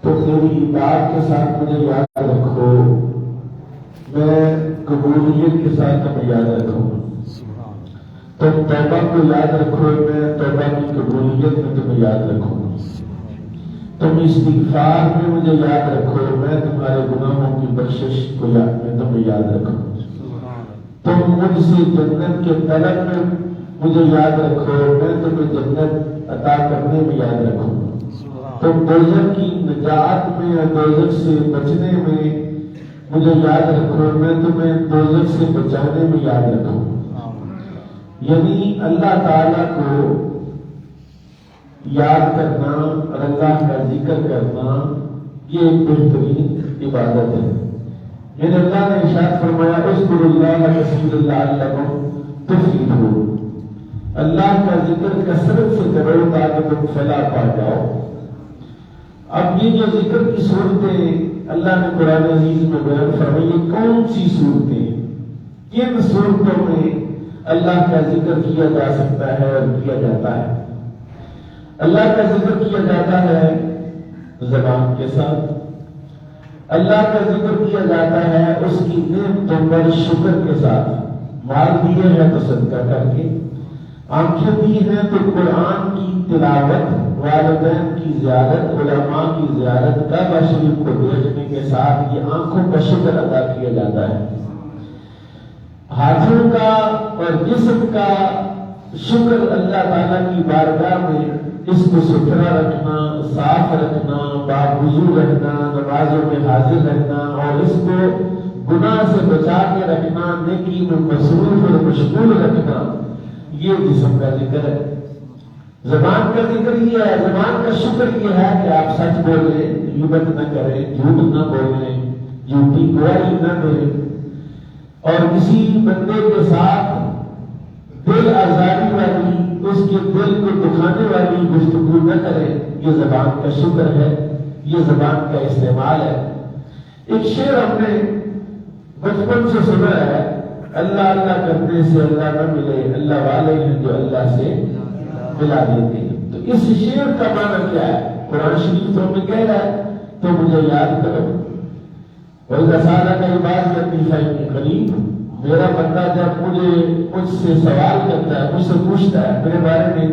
تو میری اطاعت کے ساتھ مجھے یاد رکھو، میں قبولیت کے ساتھ تمہیں یاد رکھوں گا۔ تم توبہ کو یاد رکھو، میں توبہ کی قبولیت میں تمہیں یاد رکھوں گا۔ تم استغفار میں مجھے یاد رکھو، میں تمہارے گناہوں کی بخشش کو میں تمہیں یاد رکھوں گا۔ تم مجھ سے جنت کے طلب میں مجھے یاد رکھو، میں تمہیں جنت عطا کرنے میں یاد رکھوں گا۔ تم دوزخ کی نجات میں یا دوزخ سے بچنے میں مجھے یاد رکھو، میں تمہیں دوزخ سے بچانے میں یاد رکھوں گا۔ یعنی اللہ تعالیٰ کو یاد کرنا اور اللہ کا ذکر کرنا یہ ایک بہترین عبادت ہے۔ یعنی اللہ نے ارشاد فرمایا اذکروا اللہ کثیرا لعلکم تفلحون، اللہ کا ذکر کثرت سے کرو تاکہ تم فلاح پا جاؤ۔ اب یہ جو ذکر کی صورتیں اللہ نے قرآن عزیز میں بیان فرمائی، یہ کون سی صورتیں، کن صورتوں میں اللہ کا ذکر کیا جا سکتا ہے اور کیا جاتا ہے؟ اللہ کا ذکر کیا جاتا ہے زبان کے ساتھ، اللہ کا ذکر کیا جاتا ہے اس کی نعمتوں پر شکر کے ساتھ، مال دیے ہیں تو صدقہ کر کے، آنکھیں دی ہیں تو قرآن کی تلاوت، والدین کی زیارت، علماء کی زیارت، کعبہ شریف کو دیکھنے کے ساتھ یہ آنکھوں کا شکر ادا کیا جاتا ہے۔ ہاتھوں کا اور جسم کا شکر اللہ تعالیٰ کی بارگاہ میں اس کو ستھرا رکھنا، صاف رکھنا، باوضو رہنا، نمازوں میں حاضر رہنا اور اس کو گناہ سے بچا کے رکھنا، نیکی میں مصروف اور مشغول رکھنا، یہ جسم کا ذکر ہے۔ زبان کا ذکر یہ ہے، زبان کا شکر یہ ہے کہ آپ سچ بولیں، غیبت نہ کریں، جھوٹ نہ بولیں، جھوٹی گواہی نہ دیں اور کسی بندے کے ساتھ دل آزاری والی، اس کے دل کو دکھانے والی گفتگو نہ کرے۔ یہ زبان کا شکر ہے، یہ زبان کا استعمال ہے۔ ایک شعر ہم نے بچپن سے سنا ہے، اللہ اللہ کرنے سے اللہ نہ ملے، اللہ والے ہیں جو اللہ سے ملا دیتے ہیں۔ تو اس شعر کا معنی کیا ہے؟ قرآن شریف تو ہمیں کہہ رہا ہے تو مجھے یاد کرو، وَإِذَا سَأَلَكَ عِبَادِي عَنِّي فَإِنِّي قَرِيبٌ، میرا بندہ جب مجھ سے سوال کرتا ہے، مجھ سے پوچھتا ہے میرے بارے میں،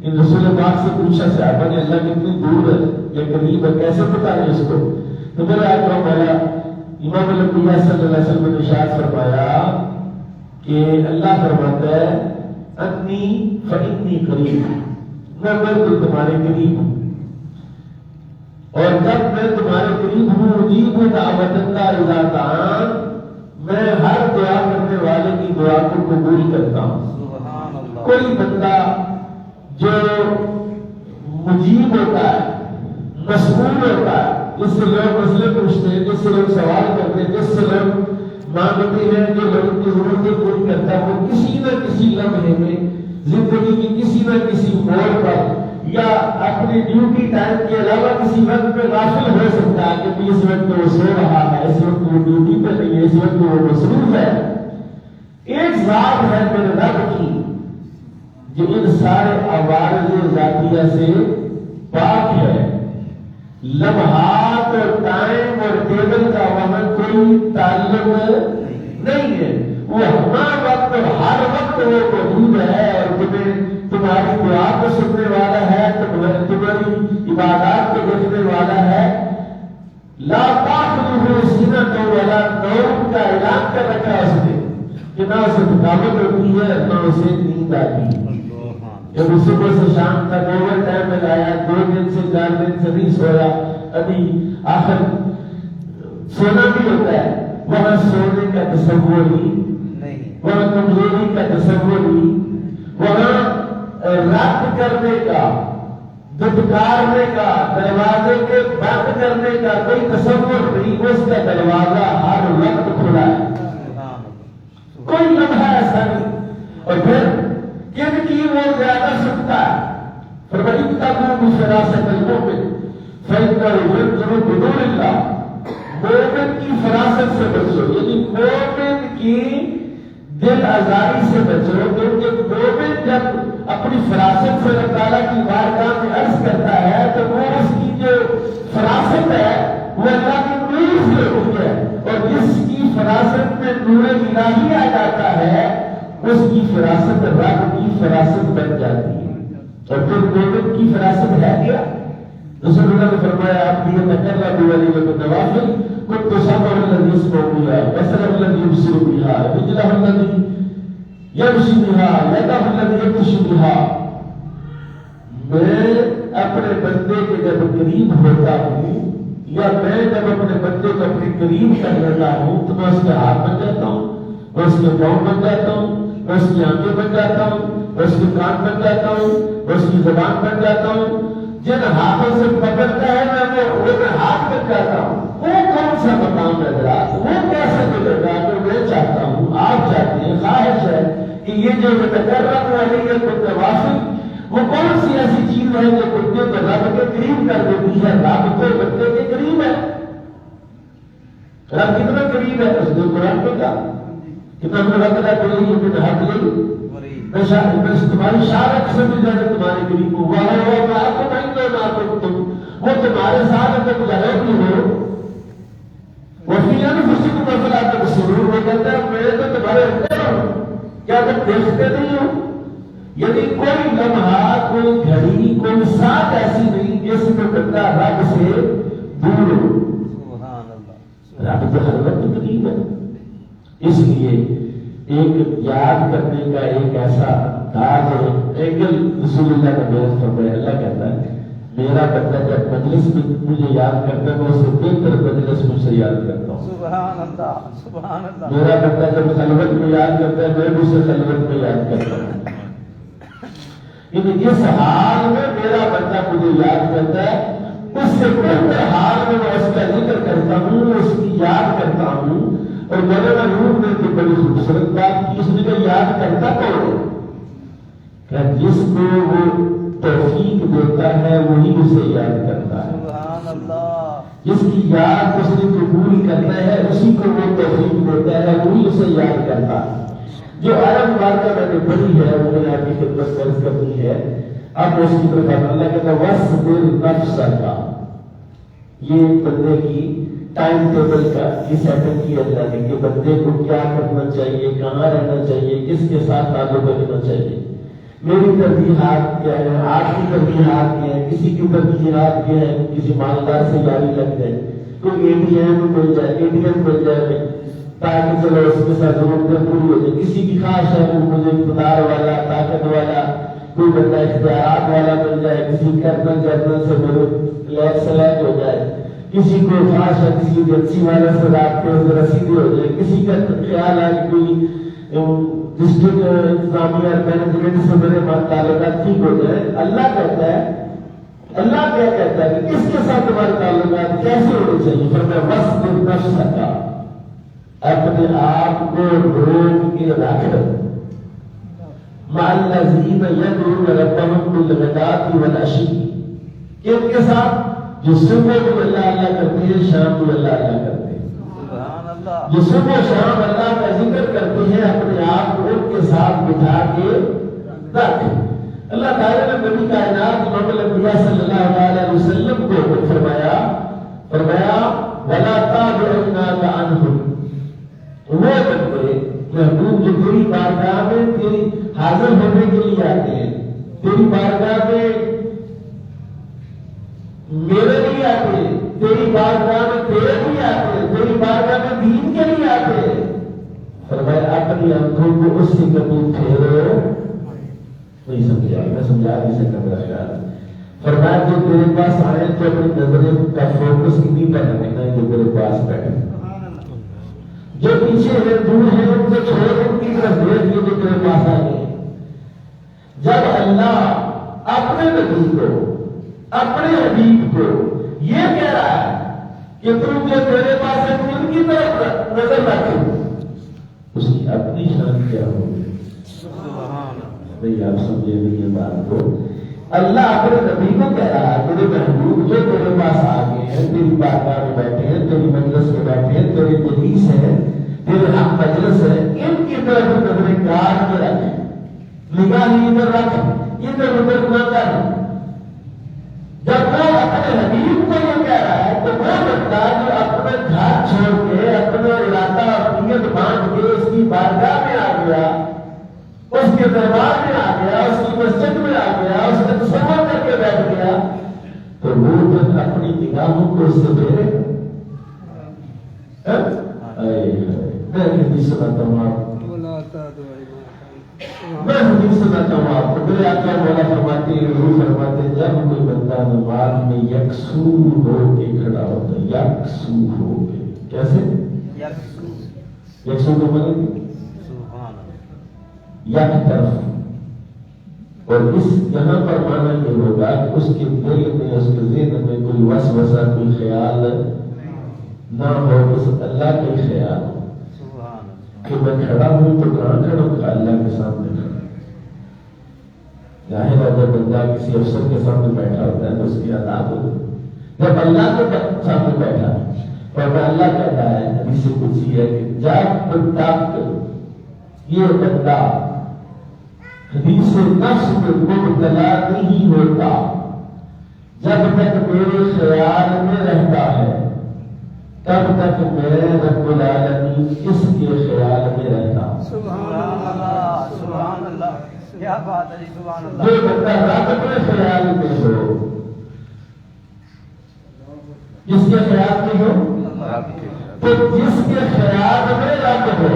ان رسول پاک سے پوچھا صحابہ نے اللہ کتنی دور ہے یا قریب ہے، کیسے پتا ہے اس کو؟ تو میرا اکرم والا امام الانبیاء صلی اللہ علیہ وسلم نے ارشاد فرمایا کہ اللہ فرماتا ہے انی فإنی قریب، میں بالکل تمہارے قریب ہوں، اور جب میں تمہارے قریب ہوں اجیب دعوت اللہ اذا دعان، میں ہر دعا کرنے والے کی دعا کو قبول کرتا ہوں۔ کوئی بندہ جو مجیب ہوتا ہے، مسئول ہوتا ہے، جس سے لوگ مسئلے پوچھتے ہیں، جس سے لوگ سوال کرتے ہیں، جس سے لوگ مانگتے ہیں، جو لوگوں کی ضرورتیں پوری کرتا ہے، وہ کسی نہ کسی لمحے میں زندگی کی کسی نہ کسی موڑ پر یا اپنی ڈیوٹی ٹائم کے علاوہ کسی وقت میں غافل ہو سکتا ہے کہ اس وقت وہ سو رہا ہے، اس وقت وہ ڈیوٹی پہ نہیں ہے، اس وقت وہ مصروف ہے۔ ایک ذات ہے میرے رب کی جو ان سارے عوارض ذاتیہ سے پاک ہے، لمحات اور ٹائم اور ٹیبل کا وہاں کوئی تعلق نہیں ہے، وہ ہر وقت اور ہر وقت وہ موجود ہے اور تمہاری دعا کو سننے والا ہے، تمہاری عبادات کو دیکھنے والا ہے۔ لا تأخذہ سنۃ ولا نوم کا اعلان کر رکھا اس نے کہ نہ اسے تھکاوٹ ہوتی ہے نہ اسے نیند آتی ہے۔ جب صبح سے شام تک اوور ٹائم لگایا، 2 دن سے 4 دن سے نہیں سویا، ابھی آخر سونا بھی ہوتا ہے، وہاں سونے کا تصور ہی نہیں، وہاں کمزوری کا تصور ہی، وہاں رد کرنے کا، دھتکارنے کا، دروازے کے بند کرنے کا کوئی تصور نہیں، اس کا دروازہ ہر وقت کھلا ہے، کوئی لمحہ ایسا نہیں۔ اور پھر کن کی وہ زیادہ سنتا ہے، فرمایا اتقوا بفراست المؤمن فإنه ينظر بنور اللہ، مومن کی فراست سے بچو، یعنی مومن کی دل آزاری سے بچو، کیونکہ مومن جب اپنی فراست سے اللہ تعالیٰ کی بارگاہ میں عرض کرتا ہے تو وہ اس کی جو فراست ہے وہ اللہ کی نور سے ہوتی ہے، اور جس کی فراست میں نور الہی آ جاتا ہے اس کی فراست رب کی فراست بن جاتی ہے۔ اور پھر مومن کی فراست ہے کیا؟ رسول اللہ نے فرمایا آپ بھی تقرب والی بالنوافل كنت سمع الذي يسمع بها بصر الذي يبصر بها رجله الذي يمشي بها يده الذي يبطش بها۔ میں اپنے بندے کے جب قریب ہوتا ہوں یا میں جب اپنے بندے کو اپنے قریب کر لیتا ہوں تو میں اس کے ہاتھ بن جاتا ہوں، میں اس کے پاؤں بن جاتا ہوں، میں اس کی آنکھیں بن جاتا ہوں، میں اس کے کان بن جاتا ہوں، میں اس کی زبان بن جاتا ہوں۔ جن ہاتھوں سے پکڑتا ہے میں وہ ہاتھ بن جاتا ہوں۔ وہ کون سا مقام ہے حضرات؟ وہ کیسے ملے گا؟ کہ میں چاہتا ہوں، آپ چاہتے ہیں، خواہش ہے کہ یہ جو متقرب والی ہے متوافق، وہ کون سی ایسی چیز ہے جو بندے کو رب کے قریب کر دیتی ہے؟ رب کو بندے کے قریب ہے۔ رب کتنا قریب ہے؟ اس نے قرآن میں کہا کتنا مرتبہ کوئی یہ حد نہیں، میں تمہاری شارت سے بھی زیادہ تمہارے قریب ہوا ہے، اور میں آپ کو نہیں دو نہ تم وہ تمہارے ساتھ تم ظاہر بھی ہو۔ وفی انفسکم افلا تبصرون، وہ کہتا ہے میں تو تمہارے اندر ہوں، کیا تم دیکھتے نہیں ہو؟ یعنی کوئی لمحہ، کوئی گھڑی، کوئی ساتھ ایسی نہیں جس میں بندہ رب سے دور ہو۔ رب تو ہر وقت قریب ہے۔ اس لیے ایک یاد کرنے کا ایک ایسا انداز ہے، اینگل رسول اللہ کا بیان فرمایا، اللہ کہتا ہے میرا بندہ جب مجلس میں مجھے یاد کرتا ہے میں اسے بہتر مجلس مجھ سے یاد کرتا ہوں۔ سبحان اللہ، سبحان اللہ۔ میرا بندہ جب خلوت میں یاد کرتا ہے میں اسے خلوت میں یاد کرتا ہوں۔ جس حال میں میرا بندہ مجھے یاد کرتا ہے اس سے بہتر حال میں میں اس کا ذکر کرتا ہوں، اس کی یاد کرتا ہوں۔ اور مولانا روم نے تو بڑی خوبصورت بات کی، اس نے کہا یاد کرتا کون ہے؟ کہ جس کو وہ توفیق دیتا ہے وہی اسے یاد کرتا ہے۔ سبحان اللہ۔ جس کی یاد اس نے قبول کرتا ہے اسی کو وہ توفیق دیتا ہے، وہی اسے یاد کرتا ہے۔ جو عرب مبارکہ میں نے پڑھی ہے وہ میں آپ کی خدمت درج کرنی ہے۔ اب اس کی طرف اللہ کہتا ہے وَاصْبِرْ نَفْسَكَ، یہ بندے کی ٹائم ٹیبل کا یہ سیٹنگ کی اللہ نے کہ بندے کو کیا کرنا چاہیے، کہاں رہنا چاہیے، کس کے ساتھ تعلق رکھنا چاہیے۔ میری ترجیحات کیا ہے، آپ کی ترجیحات کیا ہے، کسی کی ترجیحات کیا ہے، کسی مالدار سے یاری لگ جائے، کوئی اے ٹی ایم مل جائے، اے ٹی ایم مل جائے تاکہ چلو اس کے ساتھ ضرورتیں پوری ہو جائے۔ کسی کی خواہش ہے وہ مجھے اقتدار والا، طاقت والا، کوئی بندہ اختیارات والا مل جائے، کسی کرنل جنرل سے میرے لیک سلیکٹ ہو جائے، کسی کو خواہش ہے کسی ایجنسی والے سے رابطے سے رسیدے ہو جائے، کسی کا خیال ہے کہ کوئی ڈسٹرکٹ انتظامیہ مینجمنٹ سے میرے تعلقات ٹھیک ہو جائے۔ اللہ کہتا ہے، اللہ کیا کہتا ہے کہ کس کے ساتھ تمہارے تعلقات کیسے ہونے چاہیے؟ فرمایا وَاصْبِرْ نَفْسَكَ، اپنے آپ کو روک کے رکھ مَعَ الَّذِينَ يَدْعُونَ رَبَّهُم بِالْغَدَاةِ وَالْعَشِيِّ، ان کے ساتھ جو صبح کو اللہ اللہ کرتے ہیں، شام کو اللہ اللہ کرتے ہیں۔ سبحان اللہ۔ جو صبح شام اللہ کا ذکر کرتے ہیں اپنے آپ کو ان کے ساتھ بٹھا کے رکھ۔ اللہ تعالیٰ نے نبی کائنات امام الانبیاء صلی اللہ علیہ وسلم کو فرمایا وَلَا تَعْبِرْنَاكَ عَنْهُمْ، وہ بندے محبوب جو تیری بارگاہ میں تیری حاضر ہونے کے لیے آتے ہیں، تیری بارگاہ میں میرے لیے آتے ہیں، تیری بارگاہ میں تیرے لیے آتے ہیں، تیری بارگاہ میں دین کے لیے آتے ہیں۔ فرمایا اپنی آنکھوں کو اس سے کبھی پھیرو نہیں، سمجھا میں سمجھا نہیں سکتا میرا خیال۔ فرمایا جو تیرے پاس آئے تو اپنی نظریں کا فوکس انہیں پر رکھنا ہے جو تیرے پاس بیٹھے، جو پیچھے ہے دور ہے ان کو چھوڑ ان کی طرف دیکھ کے جو تیرے پاس آ گئے۔ جب اللہ اپنے نبی کو، اپنے حبیب کو یہ کہہ رہا ہے کہ تم جو تیرے پاس ہے ان کی طرف نظر رکھو، اس کی اپنی شان کیا ہوگی؟ نہیں آپ سمجھے نہیں یہ بات کو۔ اللہ اپنے نبی کو کہہ رہا ہے تیرے محبوب جو تیرے پاس آ گئے ہیں، تیری بارگاہ میں بیٹھے ہیں، تیری مجلس میں بیٹھے ہیں، تیرے جلیس ہیں، تیرے حق مجلس ہے، ان کی طرف نظریں کاٹ کے رکھ، نگاہ ادھر رکھ، ادھر ادھر نہ کر۔ جب وہ اپنے حبیب کو یہ کہہ رہا ہے تو وہ بندہ میں حدیث سناتا ہوں آپ میں حدیث سناتا ہوں آپ کو. میرے آقا مولا فرماتے ہیں، روح فرماتے ہیں، جب کوئی بندہ نماز میں یکسو ہو کے کھڑا ہوتا ہے، یکسو ہو کے. کیسے یکسو کو مانے یک طرف. اور اس یہاں پر مانا یہ ہوگا کہ اس کے دل میں، اس کے ذہن میں کوئی وسوسہ، کوئی خیال نہ ہو، بس اللہ کا خیال کہ میں کھڑا ہوں تو کہاں کھڑا ہوں؟ اللہ کے سامنے کھڑا. ظاہر ہے جب بندہ کسی افسر کے سامنے بیٹھا ہوتا ہے تو اس کی عذاب ہوتی ہے. جب اللہ کے سامنے بیٹھا ہے اور اللہ کہتا ہے، حدیث قدسی ہے کہ جب تک یہ بندہ حدیث نفس میں مبتلا نہیں ہوتا، جب تک میرے خیال میں رہتا ہے، تب تک میں رب العالمین اس کے خیال میں رہتا. سبحان اللہ، سبحان اللہ، کیا بات ہے، سبحان اللہ. جو بندہ رب کے خیال میں ہو، جس کے خیال میں ہو، تو جس کے خیال میں رب ہو،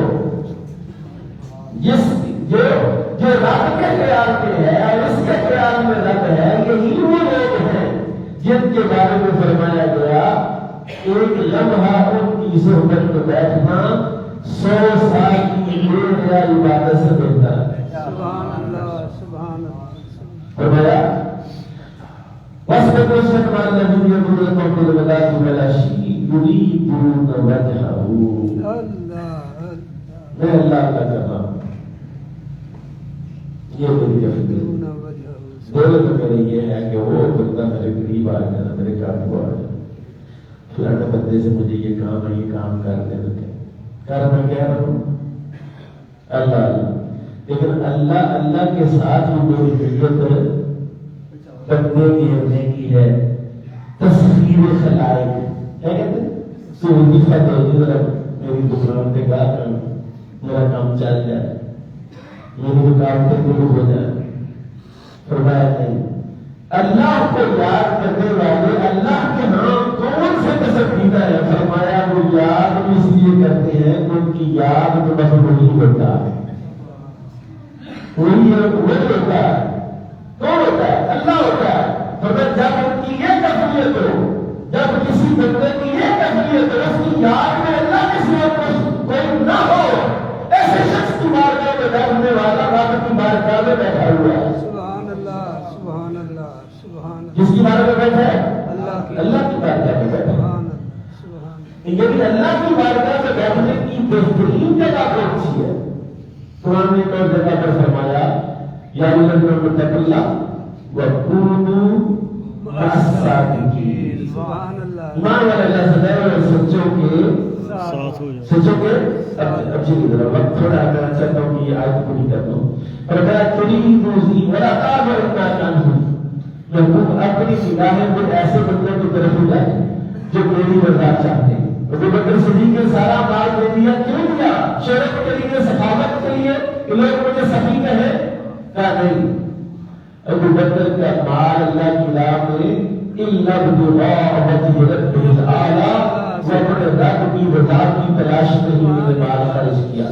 جو رب کے خیال میں ہے اور اس کے خیال میں رب ہے، یہی وہ لوگ ہیں جن کے بارے میں فرمایا گیا ایک لمحہ ان کی صحبت میں بیٹھنا 100 سال کی دیر یا عبادت سے بہتر ہے. سبحان اللہ، سبحان اللہ. فرمایا وَاسْبِقُوا شَكْمَا الَّذِينَ يَدْعُونَ بِالْغَدَاةِ وَالْعَشِيِّ يُرِيدُونَ وَجْهَهُ. میں اللہ کا کر رہا ہوں، یہ میری ضرورت. دولت میرے یہ ہے کہ وہ بندہ میرے قریب آ جانا، میرے قابو آ جانا، فلاں بندے سے مجھے یہ کام ہے، یہ کام کر دینا کر میں کہہ رہا ہوں اللہ اللہ. لیکن اللہ اللہ کے ساتھ بھی میری ضرورت بندے کی ہونے کی ہے. تصویر خلائق کیا کہتے ہیں، تو وظیفہ دو ذرا میری دکان پہ گا کر میرا کام چل جائے، میری دکان پہ دور ہو جائے. فرمایا نہیں، اللہ کو یاد کرنے والے اللہ کے نام کون سے پسندیدہ ہے؟ فرمایا وہ یاد اس لیے کرتے ہیں کہ ان کی یاد تو بس وہی ہوتا ہے، وہی ہوتا ہے. کون ہوتا ہے؟ اللہ ہوتا ہے. فرمایا جب ان کی یہ کیفیت ہو، جب کسی بندے کی یہ کیفیت ہو، اس کی یاد میں اللہ کے سوا کوئی نہ ہو، ایسے شخص کی بارگاہ میں بیٹھنے والا رب کی بارگاہ میں بیٹھا ہوا ہے. جس کی بارگاہ میں بیٹھا ہے اللہ کی بارگاہ میں بیٹھا ہے. لیکن اللہ کی بارگاہ میں بیٹھنے کی بہترین جگہ کون سی ہے؟ قرآن نے ایک اور جگہ پر فرمایا یا الذین اتقوا اللہ وکونوا مع الصادقین. ایمان والے اللہ سے ڈرو اور سچوں کے اب جی ذرا وقت تھوڑا کرنا چاہتا ہوں کہ یہ آیت پوری کر دوں. اور میں تريدوا ولا تعبرنا عنهم، محبوب اپنی نگاہیں کو ایسے بندوں کی طرف ہو جائے جو میری رضا چاہتے ہیں. ابو بکر صدیق نے سارا مال دے دیا، کیوں دیا؟ شہرت کے لیے، سخاوت کے لیے کہ لوگ مجھے سخی کہیں؟ کہا نہیں، ابو بکر کا مال اللہ کی راہ میں الا ابتغاء وجه ربه الاعلى، وہ اپنے رب کی رضا کی تلاش میں ہی نے مال خرچ کیا.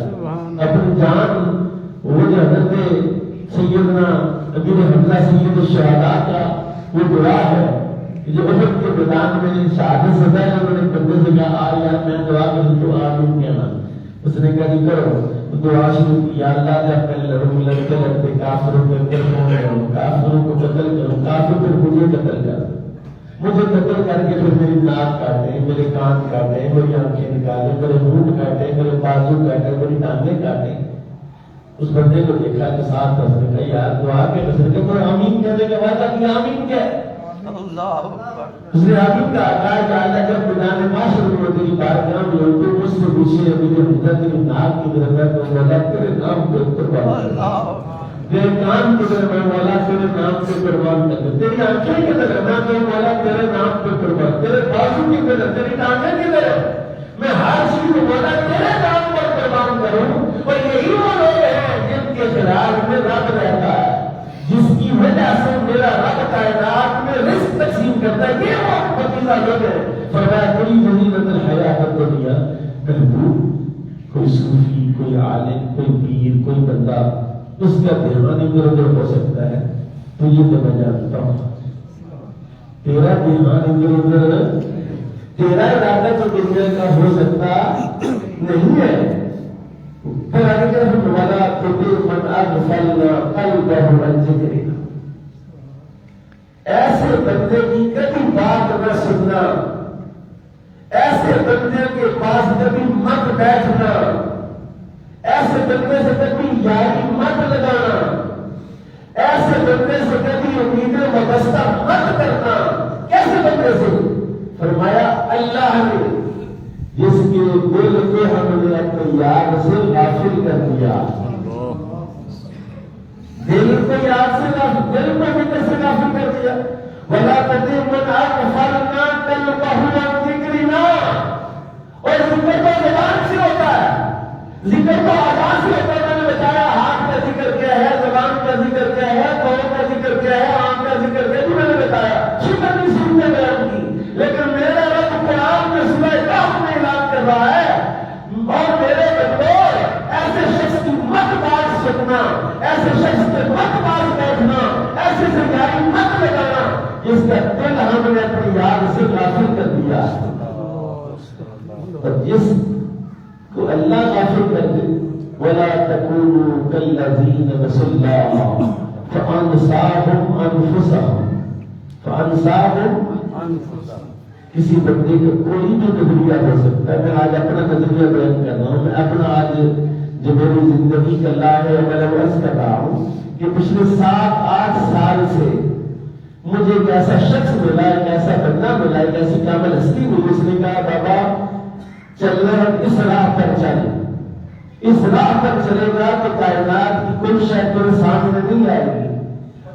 اپنی جان وہ جو حضرت سیدنا امیر حمزہ سید الشہداء کا وہ دعا ہے کہ جو احد کے میدان میں شہادت سے پہلے انہوں نے بندے سے کہا آ یار میں دعا کروں تو آمین کہنا. اس نے کہا نہیں کرو، دعا شروع کی یا اللہ جب میں لڑوں لڑتے لڑتے کافروں کے اندر پہنچ جاؤں، کافروں کو قتل کروں، کافر پھر مجھے قتل کر، مجھے قتل کر کے پھر میری ناک کاٹے، میرے کان کاٹے، میری آنکھیں نکالے، میرے ہونٹ کاٹے، میرے بازو کاٹے، میری ٹانگیں کاٹے. اس بندے کو دیکھا کہ ساتھ اس نے کہا یار دعا کے بس نے کوئی آمین کہنے کے بعد کہ آمین کیا ہے؟ اللہ اکبر. اس نے آمین کا کہا کہ اللہ جب میدان معاشر میں تیری بارگاہ میں ہو تو مجھ سے پوچھے مجھے حضرت تیری ناک کی طرف ہے تو مولا تیرے نام پہ قربان کر، تیرے کان کی طرف ہے مولا تیرے نام پہ قربان کر، تیری آنکھیں کی طرف ہے تو مولا تیرے نام پہ قربان، تیرے بازو کی طرف، تیری ٹانگیں کی طرف، میں ہر چیز کو مولا تیرے نام پر قربان کروں. اور یہی وہ لوگ ہیں جن کے خلاف میں رب رہتا ہے، جس کی وجہ سے میرا رب کائنات میں رزق تقسیم کرتا ہے. یہ وہ پتیلا لوگ ہیں. فرمایا کوئی زمین اندر حیات الدنیا کوئی صوفی، کوئی عالم، کوئی پیر، کوئی بندہ اس کا دھیان ادھر ادھر ہو سکتا ہے، تو یہ تو میں جانتا ہوں تیرا دھیان ادھر ادھر، تیرا ارادہ تو دنیا کا ہو سکتا نہیں ہے۔ پھر آگے کہ والا تطیع من اغفلنا قلبہ عن ذکرنا، ایسے بندے کی کبھی بات نہ سننا، ایسے بندے کے پاس کبھی مت بیٹھنا، ایسے بندے سے کبھی یاری مت لگانا، ایسے بندے سے کبھی امیدیں وابستہ مت کرنا۔ کیسے بندے سے؟ فرمایا اللہ نے جس کے دل کو ہم نے اپنی یاد سے غافل کر دیا، دل کو یاد سے دل کو بھی کیسے غافل کر دیا؟ وَلَا تَطِعْ مَنْ أَغْفَلْنَا قَلْبَهُ عَنْ ذِكْرِنَا، اور ذکر تو زبان سے ہوتا ہے، ذکر تو آواز سے ہوتا ہے۔ میں نے بتایا ہاتھ کا ذکر کیا ہے، زبان کا ذکر کیا ہے، پاؤں کا ذکر کیا ہے، آنکھ کا ذکر کیا ہے، میں نے بتایا شکر نہیں سنتے بیان کی، لیکن میرا رب قرآن میں سورہ کہف میں اعلان کر رہا ہے اور میرے بندو ایسے شخص کی مت بات سننا، ایسے شخص کے مت بات بیٹھنا، ایسے سے یاری مت لگانا جس کا دل ہم نے اپنی یاد سے غافل کر دیا۔ اور جس کو اللہ غافل کر دے، وَلَا تَكُونُوا كَالَّذِينَ نَسُوا اللَّهَ فَأَنسَاهُمْ أَنفُسَهُمْ کسی بندے کا کوئی بھی نظریہ ہو سکتا ہے۔ میں آج اپنا نظریہ بیان کر رہا ہوں، میں اپنا آج جو میری زندگی کا لا ہے میں عرض کر رہا ہوں کہ پچھلے 7-8 سال سے مجھے ایک ایسا شخص ملا، ایک ایسا بندہ ملا، ایک ایسی کامل ہستی ملی، اس نے کہا بابا چل رہے ہیں اس راہ پر چلے، اس راہ پر چلے گا تو کائنات کی کوئی شے تیرے سامنے نہیں آئے گی،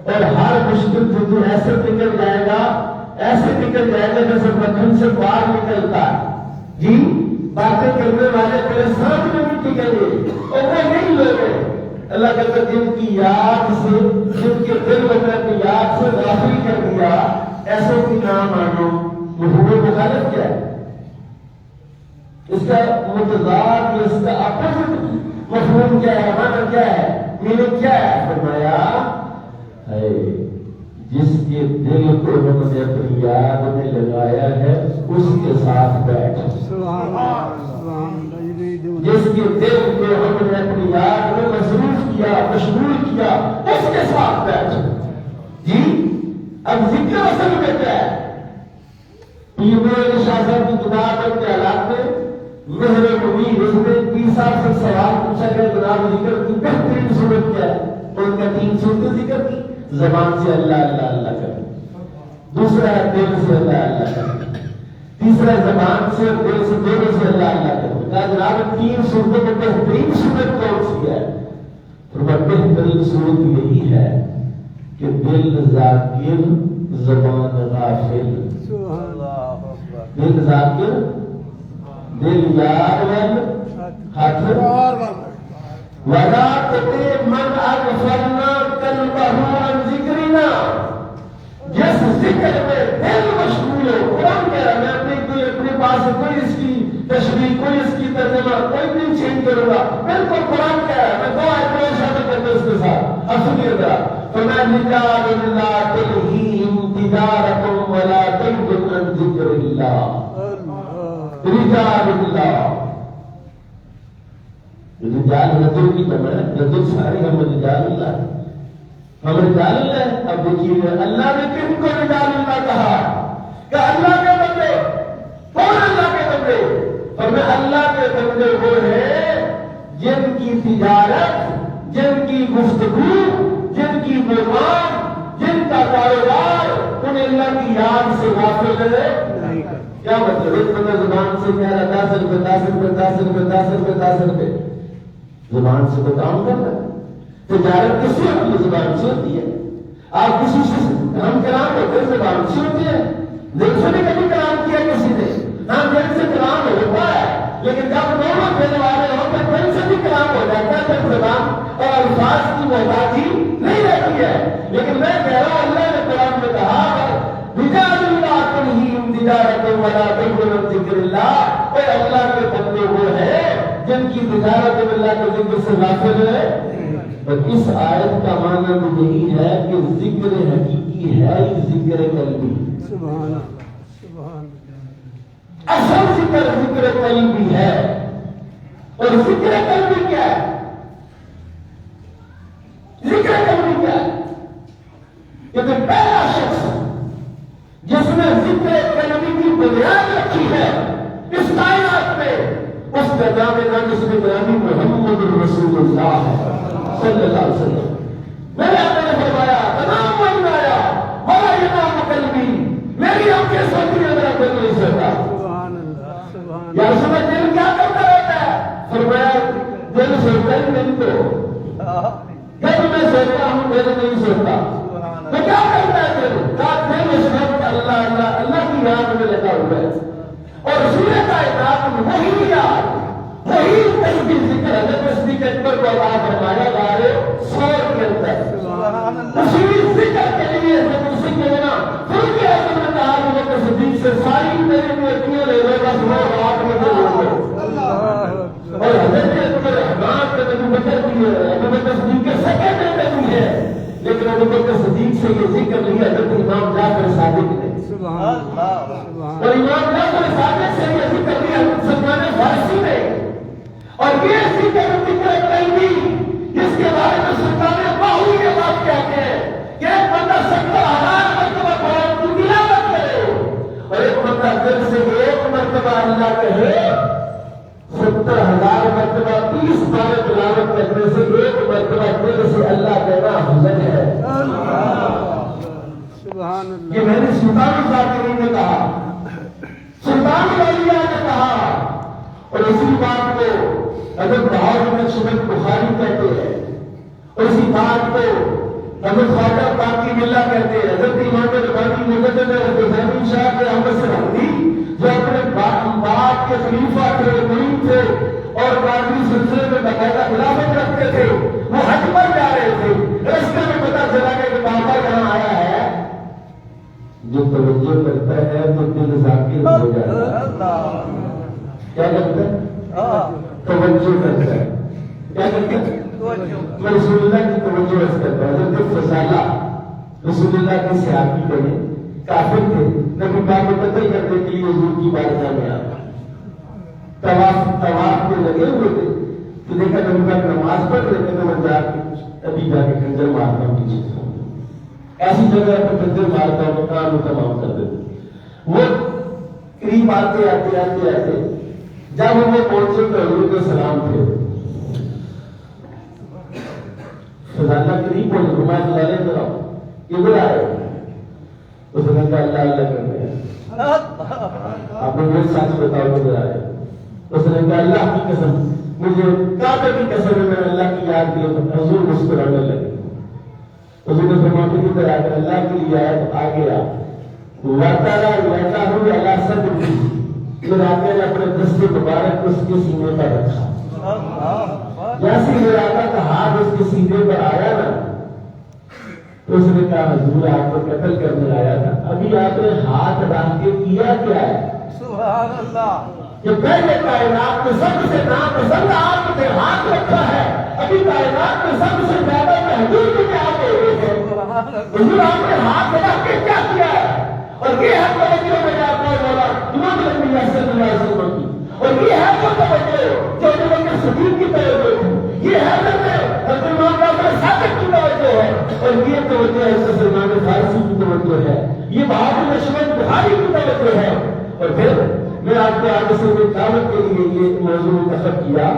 اور ہر مشکل سے تو ایسے نکل جائے گا، ایسے نکل جائے گا جیسے مکھن سے باہر نکلتا ہے۔ جی باتیں کرنے والے تیرے سامنے نہیں ٹکیں گے، اور وہ نہیں لوگ ہیں اللہ کہتا جن کی یاد سے، جن کے دل کو میں اپنی یاد سے غافل کر دیا، ایسوں کی نام آنو۔ مفہوم مخالف کیا ہے؟ اس کا متضاد، اس کا اپوزٹ مفہوم کیا ہے، معنی کیا ہے، میننگ کیا ہے؟ فرمایا ہے جس کے دل کو ہم نے اپنی یاد میں لگایا ہے اس کے ساتھ بیٹھ، جس کے دل کو ہم نے اپنی یاد میں مصروف کیا، مشغول کیا، اس کے ساتھ بیٹھ۔ جی اب ذکر اصل میں کیا ہے؟ پیر شاہ صاحب کی کتاب کے حالات میں مہر مبین، اس میں پیر صاحب سے سوال پوچھا گیا جناب ذکر کی بہترین صورت کیا ہے؟ ان کا 3 صورتیں ذکر کی، زبان سے اللہ اللہ اللہ کرنا، دوسرا ہے دل سے اللہ اللہ کرنا، تیسرا زبان سے دل سے دونوں سے اللہ اللہ کرنا۔ کہا جناب 3 صورتوں میں بہترین صورت کون سی ہے؟ فرمایا بہترین صورت یہی ہے کہ دل ذاکر زبان غافل، دل ذاکر دل یار ہاتھ وَلَا تُطِعْ مَنْ أَغْفَلْنَا قَلْبَهُ عَنْ ذِكْرِنَا، جس ذکر میں دل مشغول ہو۔ قرآن کہہ رہا ہے میں اپنے پاس کوئی اس کی تشریح، کوئی اس کی ترجمہ کوئی نہیں چینج کروں گا، بالکل قرآن کہہ رہا ہے۔ میں 2 آیتیں شامل کرتے اس کے ساتھ، اب سنیے ذرا۔ فَمَنْ رِجَالٌ لَا تُلْهِيهِمْ تِجَارَةٌ وَلَا بَيْعٌ عَنْ ذِكْرِ اللَّهِ، رِجَالٌ لَا، رجال رجل کی جمع ہے، رجل سارے ہم رجال اللہ، ہم رجال اللہ۔ اب دیکھیے اللہ نے کن کو رجال اللہ کہا؟ کہ اللہ کے بندے، کون اللہ کے بندے؟ اور میں اللہ کے بندے وہ ہیں جن کی تجارت، جن کی گفتگو، جن کی بیمان، جن کا کاروبار انہیں اللہ کی یاد سے غافل نہیں۔ کیا مطلب؟ ایک بندہ زبان سے کہہ رہا 10 روپے 10 روپے 10 روپے 10 روپے 10 روپے، زبان سے تو کام کر رہا ہے۔ تجارت کس سے ہوتی ہے؟ زبان سے ہوتی ہے۔ آپ کسی سے ہم کلام ہوتے ہیں، زبان سے ہوتی ہے۔ دل سے بھی کبھی کلام کیا کسی نے؟ ہاں دل سے کلام ہوتا ہے، لیکن جب دونوں کھیلنے والے ہوں تو دل سے بھی کلام ہو جاتا ہے، پھر زبان اور الفاظ کی محتاجی نہیں رہتی ہے۔ لیکن میں کہہ رہا ہوں اللہ نے قرآن میں کہا رجال لا تلہیہم تجارۃ ولا بیع عن ذکر اللہ، پہ اللہ کے بندے وہ ہیں جن کی تجارت اللہ کے ذکر سے غافل ہے. اور اس آیت کا معنی بھی یہی ہے کہ ذکر حقیقی ہے ذکر قلبی. سبحان سبحان اصل ذکر قلبی ہے. اور ذکر قلبی کیا ہے؟ ذکر قلبی کیا ہے؟ کہ پہلا شخص جس نے ذکر قلبی کی بنیاد رکھی ہے اس کائنات میں، اس کا نام اس میں نامی محمد رسول اللہ صلی اللہ علیہ وسلم. میرے آقا نے فرمایا تمام من آیا بڑا امام قلبی، میری آنکھیں سوتی ہیں میرا دل نہیں سوتا. یا رسول اللہ دل کیا کرتا رہتا ہے؟ فرمایا دل سوتا ہی نہیں، تو جب میں سوتا ہوں دل نہیں سوتا. تو کیا کرتا ہے دل؟ دل اس وقت اللہ اللہ اللہ کی یاد میں لگا ہوا ہے. اور سورہ کائنات میں وہی یاد، وہی قلبی ذکر ہے. تصدیق اکبر کو اللہ فرمایا گارے سور کے اندر اسی ذکر کے لیے جب اسی کے بنا پھر بھی اعظم نے کہا کہ وہ صدیق سے ساری میری نیکیاں لے لے بس وہ رات میں دے دو. اور حضرت اکبر حماد کے نبی بکر بھی ہے، ابو بکر صدیق کے سیکنڈ نبی ہے، لیکن ابو بکر صدیق سے یہ ذکر نہیں. حضرت امام جعفر صادق نے اور امام جعفر صادق سے یہ ذکر نہیں حضرت سلمان فارسی نے. اور یہ ذکر قلبی جس کے بارے میں سلطان باہو یہ بات کہتے ہیں کہ ایک بندہ 70,000 مرتبہ قرآن کی تلاوت کرے اور ایک بندہ دل سے ایک مرتبہ اللہ کہے. 70,000 مرتبہ 30 بار تلاوت کرنے سے ایک مرتبہ دل سے اللہ کہنا افضل ہے. یہ میں نے سلطان الذاکرین نے کہا، سلطان الاولیاء نے کہا. اور اسی بات کو حضرت بہاؤالدین نقشبند بخاری کہتے ہیں، اور اسی بات کو حضرت خواجہ باقی ملا کہتے ہیں. حضرت امام ربانی مجدد حسین شاہ کے احمد سرحدی جو اپنے باپ کے خلیفہ تھے، مرید تھے اور قاضی سلسلے میں باقاعدہ خلافت رکھتے تھے، وہ حج پر جا رہے تھے. راستے میں پتا چلا کہ بابا یہاں آیا ہے. جو توجہ کرتا ہے تو دل ذاکر ہو جاتا ہے. کیا کرتا ہے؟ توجہ کرتا ہے. کیا کرتا ہے؟ میں رسول اللہ کی توجہ رس کرتا ہے. حضرت فضالہ رسول اللہ کے صحابی بنے، کافر تھے، نبی پاک کو قتل کرنے کے لیے حضور کی بارگاہ میں آیا. طواف پہ لگے ہوئے تھے تو دیکھا نبی پاک نماز پڑھ رہے تھے. تو میں جا کے ابھی جا کے کنجر مارتا ہوں پیچھے سے، ایسی جگہ پر کنجر مارتا ہوں کام تمام کر دیتے. وہ قریب آتے آتے آتے آتے جب وہ پہنچے تو حضور کے سلام تھے. فضالہ قریب بولے گھما چلا رہے ذرا ادھر آئے. اس نے کہا اللہ اللہ کرتے ہیں. آپ نے میرے ساتھ بتاؤ ادھر آئے. اس نے کہا اللہ کی قسم، مجھے کعبے کی قسم ہے، میں نے اللہ کی یاد کی. حضور مسکرانے لگے. حضور نے فرمایا کہ ادھر آ کر اللہ کے لیے آئے تو آگے آ وَتَرَى وَتَهُ عَلَى صَدْرِهِ. پھر آقا نے اپنے دست مبارک اس کے سینے پر رکھا. جیسے میرے آقا کا ہاتھ اس کے سینے پر آیا نا تو اس نے کہا حضور آپ کو قتل کرنے آیا تھا. ابھی آپ نے ہاتھ ڈال کے کیا کیا ہے؟ سبحان اللہ. کہ پہلے کائنات میں سب سے ناپسند آپ نے ہاتھ رکھا ہے، ابھی کائنات میں سب سے زیادہ محدود میں آپ ہوئے ہیں. حضور آپ نے ہاتھ رکھ کے کیا کیا ہے؟ اور یہ ہے توجہ میں آپ کو بولا امام الانبیاء صلی اللہ علیہ وسلم کی. اور یہ ہے وہ توجہ جو ابو بکر صدیق کی توجہ ہے. یہ ہے حضرت امام جعفر صادق کی توجہ ہے. اور یہ توجہ ہے حضرت سلمان فارسی کی توجہ ہے. یہ بہاؤالدین نقشبند بخاری کی توجہ ہے. اور پھر میں آپ کو آگے سے دعوت کے لیے یہ موضوع منتخب کیا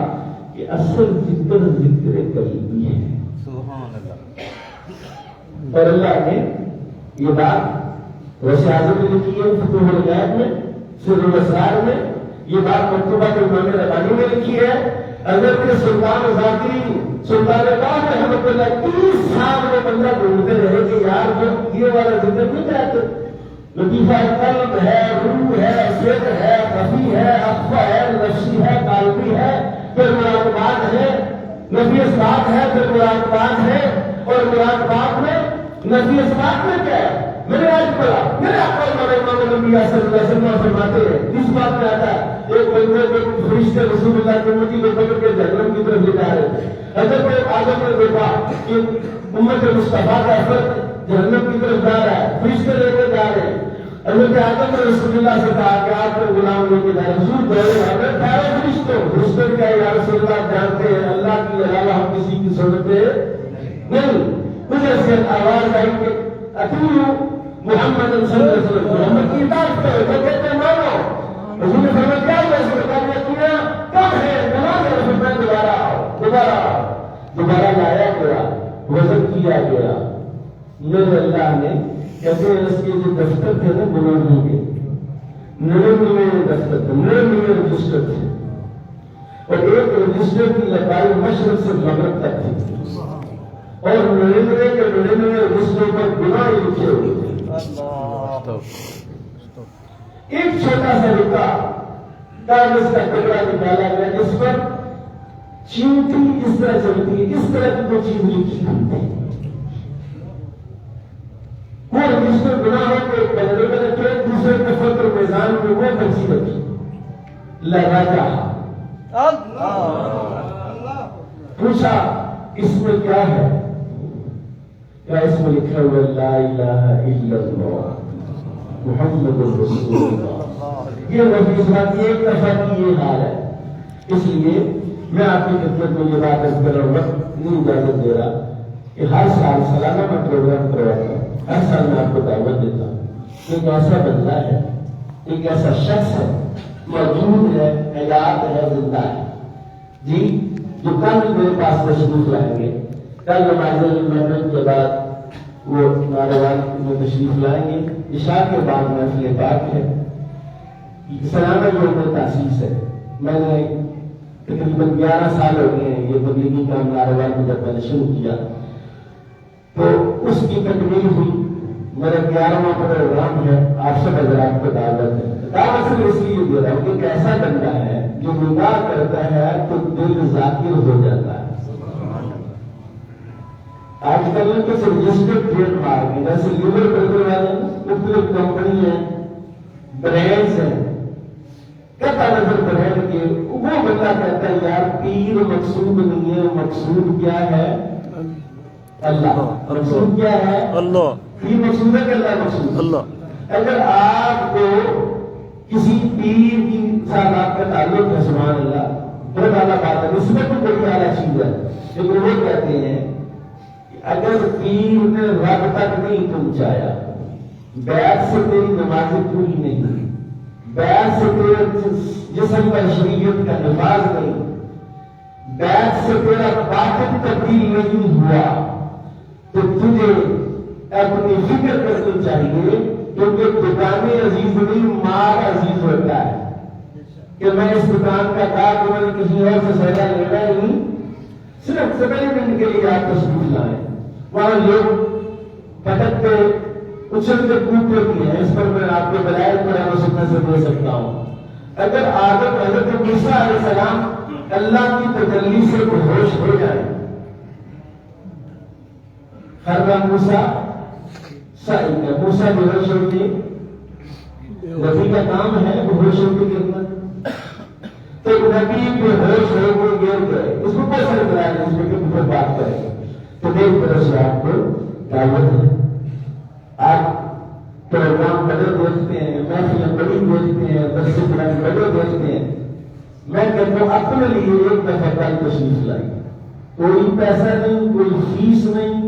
کہ اصل ذکر قلبی ہے. سبحان اللہ. اور اللہ نے یہ بات ویسے اعظم نے لکھی ہے فتوح الغیب میں، سر الاسرار میں. یہ بات مکتوبہ کے امام ربانی نے لکھی ہے. حضرت سلطان ذاکری سلطان باغ رحمۃ اللہ 30 سال میں بندہ ڈھونڈتے رہے کہ یار جو یہ والا ذکر نہیں چاہتے. لطیفہ قلب ہے، روح ہے، سر ہے، خفی ہے، اخفا ہے، نفسی ہے، قلبی ہے، پھر مراقبات ہے، نفی اثبات ہے، پھر مراقبات ہے. اور مراقبات میں نفی اثبات میں کیا ہے؟ میں نے آج پڑھا، میرے آقا امام الانبیاء صلی اللہ علیہ وسلم فرماتے ہیں اس بات میں آتا ہے ایک بندے فرشتے رسول اللہ کی امتی کو پکڑ کے جہنم کی طرف لے جا رہے تھے. حضرت آدم نے دیکھا کہ امت مصطفیٰ کا فرد جہنم کی طرف جا رہا ہے, فرشتے لے کے جا رہے ہیں. حضرت آدم نے رسول اللہ سے کہا کہ آپ کو غلام لے کے جائے. حضور بولے حضرت سارے فرشتے کیا یا رسول اللہ جانتے ہیں اللہ کی علاوہ ہم کسی کی سنتے نہیں. مجھے سے آواز آئی کہ اتیو محمد صلی اللہ علیہ وسلم, محمد کی اطاعت کرو, جو کہتے ہیں مانو. حضور نے فرمایا کیا ہوا, اس بتا دیا دنیا کم ہے, نماز ہے. رسول میں دوبارہ لایا گیا, وزن کیا گیا. میرے اللہ نے کہتے ہیں اس کے جو دفتر تھے نا بلندوں کے 99 دفتر تھے, 99 رجسٹر تھے, اور ایک رجسٹر کی لمبائی مشرق سے مغرب تک تھی, اور 99 کے 99 رجسٹر پر گناہ لکھے ہوئے تھے. ایک چھوٹا سا لکھا کاغذ کا ٹکڑا نکالا گیا جس پر چیونٹی اس طرح چلتی ہے, اس طرح کی کوئی چیز لکھی ہوئی تھی. وہ رجسٹر گناہوں کے بندے میں رکھے, دوسرے دفتر میدان میں وہ پرچی رکھی, لگا جا. پوچھا اس میں کیا ہے, کیا اس میں لکھا ہوا لا الہ الا اللہ محمد رسول اللہ. یہ نبی اسلام کی ایک دفعہ کی یہ حال ہے. اس لیے میں آپ کی خدمت میں یہ بات عرض کر رہا ہوں, وقت نہیں اجازت دے رہا کہ ہر سال سالانہ میں پروگرام کرواتا ہوں. ہر سال میں آپ کو دعوت دیتا ہوں. ایک ایسا بندہ ہے, ایک ایسا شخص ہے, موجود ہے, حیات ہے, زندہ ہے جی, جو کل میرے پاس تشریف لائیں گے. کل نماز محفل کے بعد وہ ناروان میں تشریف لائیں گے. عشاء کے بعد محفل پاک ہے. سالانہ یوم تاسیس ہے. میں نے تقریباً 11 سال ہو گئے ہیں یہ تبلیغی کام ناروان میں جب میں نے شروع کیا تو اس کی تکمیل ہوئی. میرا 11واں پروگرام ہے. آپ سب حضرات کو دعوت ہے. دعوت سے اس لیے دے رہا ہوں کہ ایک ایسا بندہ ہے جو نگاہ کرتا ہے تو دل ذاکر ہو جاتا ہے. آج کل تو رجسٹرڈ ٹریڈ مارک ہے, جیسے لیور برگر والے مختلف کمپنی ہیں, برانڈز ہیں, کہتا نظر برانڈ کے وہ بندہ کہتا ہے یار پیر مقصود نہیں ہے, مقصود کیا ہے اللہ. مقصود کیا ہے اللہ. پیر مقصود ہے کہ اللہ مقصود اللہ. اگر آپ کو کسی پیر کی ساتھ آپ کا تعلق ہے, سبحان اللہ, بہت اعلیٰ بات ہے, نسبت تو بڑی اعلیٰ چیز ہے. لیکن وہ کہتے ہیں اگر پیر نے رب تک نہیں پہنچایا, بیعت سے تیری نماز پوری نہیں, بیعت سے تیرے جسم پر شریعت کا نفاذ نہیں, بیعت سے تیرا باطن تبدیل نہیں ہوا, تو تجھے اپنی فکر کرنی چاہیے, کیونکہ دکانیں عزیز نہیں, مال عزیز ہوتا ہے. کہ میں اس دکان کا کام میں نے کسی اور سے سودا لینا نہیں, صرف 7 منٹ کے لیے آپ تشریف لائیں. وہاں لوگ پٹک کے اچھل کے کودتے بھی ہیں. اس پر میں آپ کے دلائل پر سننے سے دے سکتا ہوں. اگر آدم حضرت موسیٰ علیہ السلام اللہ کی تجلی سے بہوش ہو جائے, خرا موسیٰ صحیح ہے, موسیٰ بہوش ہو کے نبی کا کام ہے بہوش ہو کے خدمت, تو نبی بہوش ہو کے گر گئے. اس کو کیسے دلائل اس میں کہ بات کریں تو ایک طرح سے آپ کو دعوت ہے. آپ پروگرام بڑے دیکھتے ہیں, محفلیں بڑی دیکھتے ہیں, درس قرآن بڑے دیکھتے ہیں. میں کہتا ہوں اپنے لیے ایک دفعہ کل تشریف لائیں. کوئی پیسہ نہیں, کوئی فیس نہیں,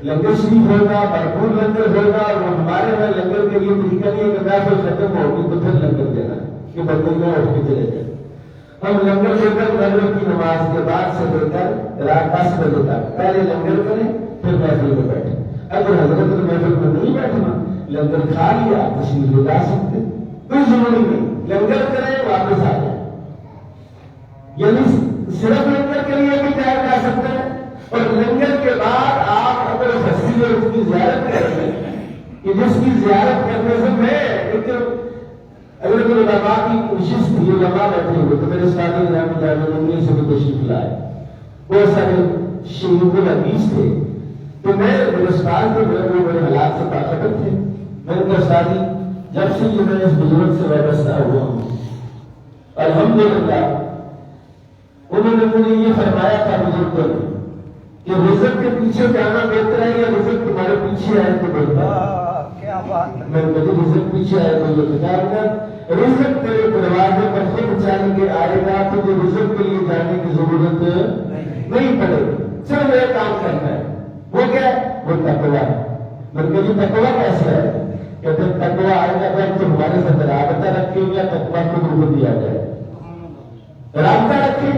لنگر شریف ہوگا, بھرپور لنگر ہوگا. اور ہمارے میں لنگر کے لیے طریقہ نہیں ہے کہ محفل ختم ہوگی تو پھر لنگر دینا ہے کہ بندے میں اٹھ کے چلے جائیں. ہم لنگر لے کر مغرب کی نماز کے بعد سے لے کر رات 10 بجے تک پہلے لنگر کریں, پھر محفل میں بیٹھیں. اگر حضرت محفل میں نہیں بیٹھنا, لنگر کھا لیا تشریف لے جا سکتے, کوئی ضروری نہیں. لنگر کریں واپس آ جائیں, یعنی صرف لنگر کے لیے بھی جایا جا سکتا ہے. اور لنگر کے بعد آپ اگر ہستی ہے اس کی زیارت کریں کہ جس کی زیارت کرنے سے میں اگر کوئی علماء کی کوشش تھی, علماء بیٹھے ہوئے تو میرے ساتھی رحمۃ اللہ علیہ سے بھی تشریف لائے. بہت سارے شیوخ الحدیث تھے, تو میں گرفتار کے میرے حالات سے باخبر تھے. میں نے شادی جب سے یہ میں اس بزرگ سے وابستہ ہوا ہوں, الحمدللہ انہوں نے مجھے یہ فرمایا تھا بزرگوں نے کہ رزق کے پیچھے جانا بہتر ہے یا رزق تمہارے پیچھے آئے تو بہتر ہے؟ کیا بات ہے. میں کبھی رزق پیچھے آئے تو یہ بتا کر رزق تیرے دروازے پر خود چل کے آئے گا، تجھے رزق کے لیے جانے کی ضرورت نہیں پڑے گی. صرف ایک کام کرنا ہے، وہ کیا ہے؟ وہ تقویٰ ہے. میں کہی تقویٰ کیسے ہے؟ کہتے ہیں تقویٰ آئے گا جب تمہارے ساتھ رابطہ رکھے گا، تقویٰ خود خود دیا جائے. رابطہ رکھے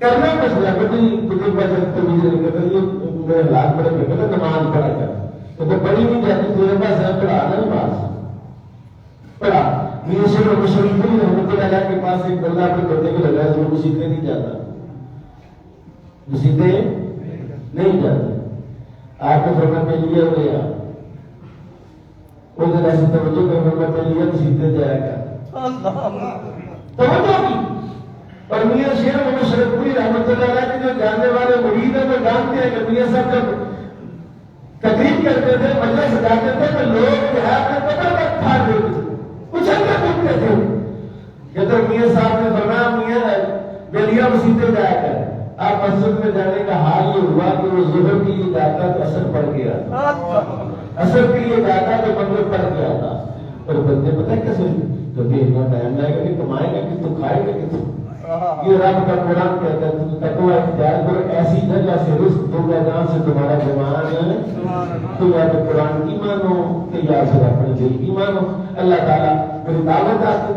کرنا کچھ نہ کبھی تجھے بجٹ تمیز نہیں کرتا. یہ میرے ہاتھ پڑے کہتے نماز پڑھا کر تو پڑھی نہیں جاتی، تیرے پاس ہے پڑھا نماز پڑھا. میرے شیخ مشرفی رحمۃ اللہ علیہ کے پاس ایک بندہ اپنے بندے کو لگا جو مسیطے نہیں جاتا، مسیطے نہیں جاتے. آپ کو فرما پہ لیا ہو گیا وہ ذرا سے توجہ کر فرما پہ لیا مسیطے جائے گا توجہ کی. اور میاں شیخ مشرفی رحمۃ اللہ علیہ کے جو جاننے والے مرید ہیں وہ جانتے ہیں کہ میاں صاحب جب تقریر کرتے تھے، مجلس سجاتے تھے تو لوگ جو ہے اپنے قبر تک پھاڑ دیتے تھے، کچھ اندر ڈوبتے تھے. کہتے میاں صاحب نے فرمایا میاں بلیا مسیطے جایا کر. آپ مسجد میں جانے کا حال یہ ہوا کہ وہ ظہر کے لیے جاتا تو اثر پڑ گیا، اثر کے لیے جاتا تو مغرب پڑ گیا تھا. اور بندے پتہ کیسے کبھی اتنا ٹائم لگے گا کہ کمائے گا کہ تو کھائے گا کہ تو. یہ رب کا قرآن کہتا ہے تم تقویٰ اختیار کرو، ایسی جگہ سے رزق دوں گا جہاں سے تمہارا گمان ہے. تو یا تو قرآن کی مانو کہ یا پھر اپنے دل کی مانو. اللہ تعالیٰ میری دعوت آتی